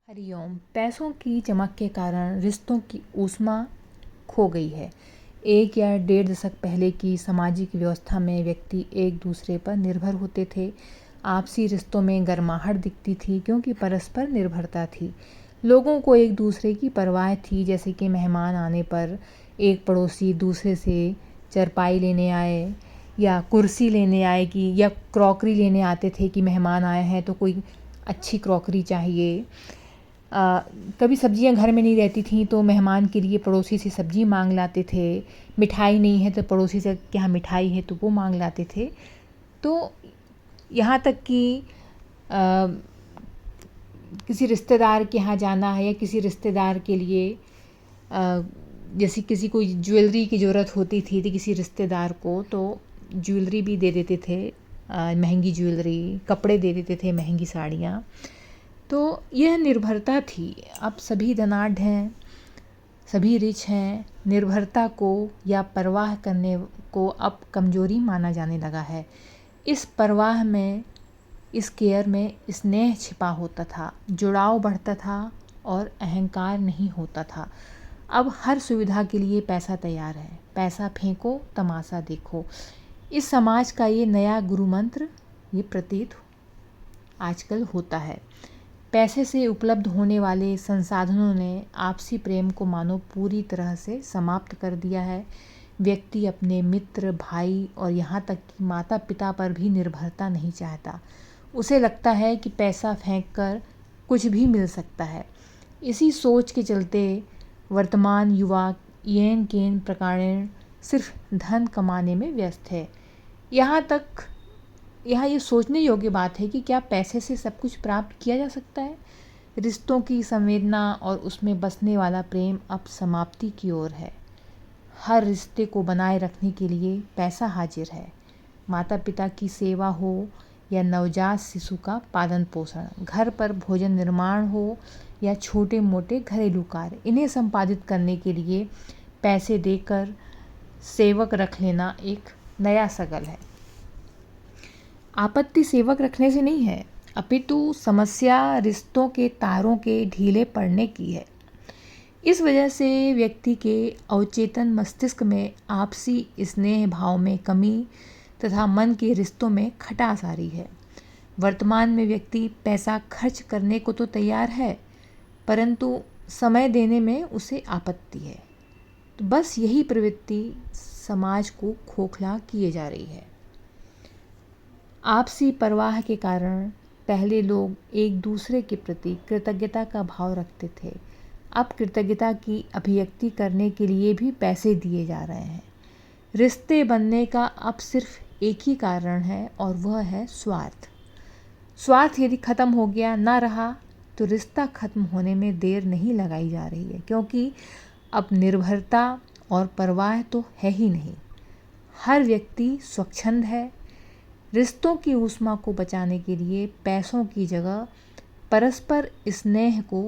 हरिओम। पैसों की चमक के कारण रिश्तों की ऊष्मा खो गई है। 1 या 1.5 दशक पहले की सामाजिक व्यवस्था में व्यक्ति एक दूसरे पर निर्भर होते थे। आपसी रिश्तों में गर्माहट दिखती थी क्योंकि परस्पर निर्भरता थी। लोगों को एक दूसरे की परवाह थी, जैसे कि मेहमान आने पर एक पड़ोसी दूसरे से चारपाई लेने आए या कुर्सी लेने आए या क्रॉकरी लेने आते थे कि मेहमान आए हैं तो कोई अच्छी क्रॉकरी चाहिए। कभी सब्जियां घर में नहीं रहती थीं तो मेहमान के लिए पड़ोसी से सब्जी मांग लाते थे। मिठाई नहीं है तो पड़ोसी से कि यहाँ मिठाई है तो वो मांग लाते थे। तो यहाँ तक कि किसी रिश्तेदार के यहाँ जाना है या किसी रिश्तेदार के लिए जैसे किसी को ज्वेलरी की ज़रूरत होती थी तो किसी रिश्तेदार को तो ज्वेलरी भी दे देते थे, महंगी ज्वेलरी, कपड़े दे देते थे, महंगी साड़ियाँ। तो यह निर्भरता थी। अब सभी धनाढ्य हैं, सभी रिच हैं। निर्भरता को या परवाह करने को अब कमज़ोरी माना जाने लगा है। इस परवाह में, इस केयर में स्नेह छिपा होता था, जुड़ाव बढ़ता था और अहंकार नहीं होता था। अब हर सुविधा के लिए पैसा तैयार है। पैसा फेंको, तमाशा देखो। इस समाज का ये नया गुरु मंत्र ये प्रतीत आजकल होता है। पैसे से उपलब्ध होने वाले संसाधनों ने आपसी प्रेम को मानो पूरी तरह से समाप्त कर दिया है। व्यक्ति अपने मित्र, भाई और यहाँ तक कि माता पिता पर भी निर्भरता नहीं चाहता। उसे लगता है कि पैसा फेंक कर कुछ भी मिल सकता है। इसी सोच के चलते वर्तमान युवा येन केन प्रकारेण सिर्फ धन कमाने में व्यस्त है। यहाँ ये सोचने योग्य बात है कि क्या पैसे से सब कुछ प्राप्त किया जा सकता है। रिश्तों की संवेदना और उसमें बसने वाला प्रेम अब समाप्ति की ओर है। हर रिश्ते को बनाए रखने के लिए पैसा हाजिर है। माता पिता की सेवा हो या नवजात शिशु का पालन पोषण, घर पर भोजन निर्माण हो या छोटे मोटे घरेलू कार्य, इन्हें संपादित करने के लिए पैसे देकर सेवक रख लेना एक नया सगल है। आपत्ति सेवक रखने से नहीं है, अपितु समस्या रिश्तों के तारों के ढीले पड़ने की है। इस वजह से व्यक्ति के अवचेतन मस्तिष्क में आपसी स्नेह भाव में कमी तथा मन के रिश्तों में खटास आ रही है। वर्तमान में व्यक्ति पैसा खर्च करने को तो तैयार है, परंतु समय देने में उसे आपत्ति है। तो बस यही प्रवृत्ति समाज को खोखला किए जा रही है। आपसी परवाह के कारण पहले लोग एक दूसरे के प्रति कृतज्ञता का भाव रखते थे। अब कृतज्ञता की अभिव्यक्ति करने के लिए भी पैसे दिए जा रहे हैं। रिश्ते बनने का अब सिर्फ एक ही कारण है और वह है स्वार्थ। स्वार्थ यदि खत्म हो गया, ना रहा, तो रिश्ता खत्म होने में देर नहीं लगाई जा रही है, क्योंकि अब निर्भरता और परवाह तो है ही नहीं। हर व्यक्ति स्वच्छंद है। रिश्तों की ऊष्मा को बचाने के लिए पैसों की जगह परस्पर स्नेह को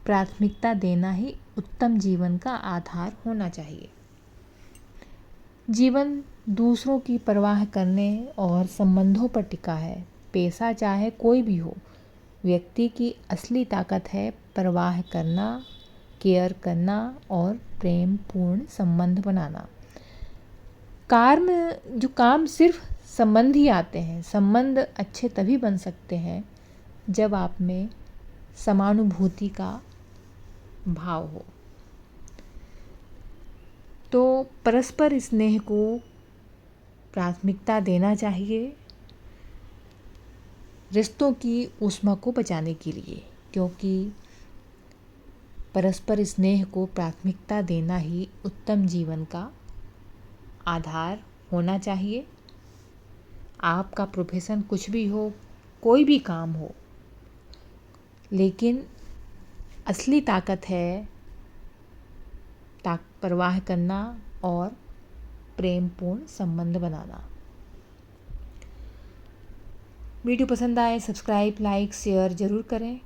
प्राथमिकता देना ही उत्तम जीवन का आधार होना चाहिए। जीवन दूसरों की परवाह करने और संबंधों पर टिका है। पैसा चाहे कोई भी हो, व्यक्ति की असली ताकत है परवाह करना, केयर करना और प्रेम पूर्ण संबंध बनाना। जो काम सिर्फ संबंध ही आते हैं। संबंध अच्छे तभी बन सकते हैं जब आप में समानुभूति का भाव हो। तो परस्पर स्नेह को प्राथमिकता देना चाहिए रिश्तों की ऊष्मा को बचाने के लिए, क्योंकि परस्पर स्नेह को प्राथमिकता देना ही उत्तम जीवन का आधार होना चाहिए। आपका प्रोफेशन कुछ भी हो, कोई भी काम हो, लेकिन असली ताकत है परवाह करना और प्रेमपूर्ण संबंध बनाना। वीडियो पसंद आए सब्सक्राइब, लाइक, शेयर ज़रूर करें।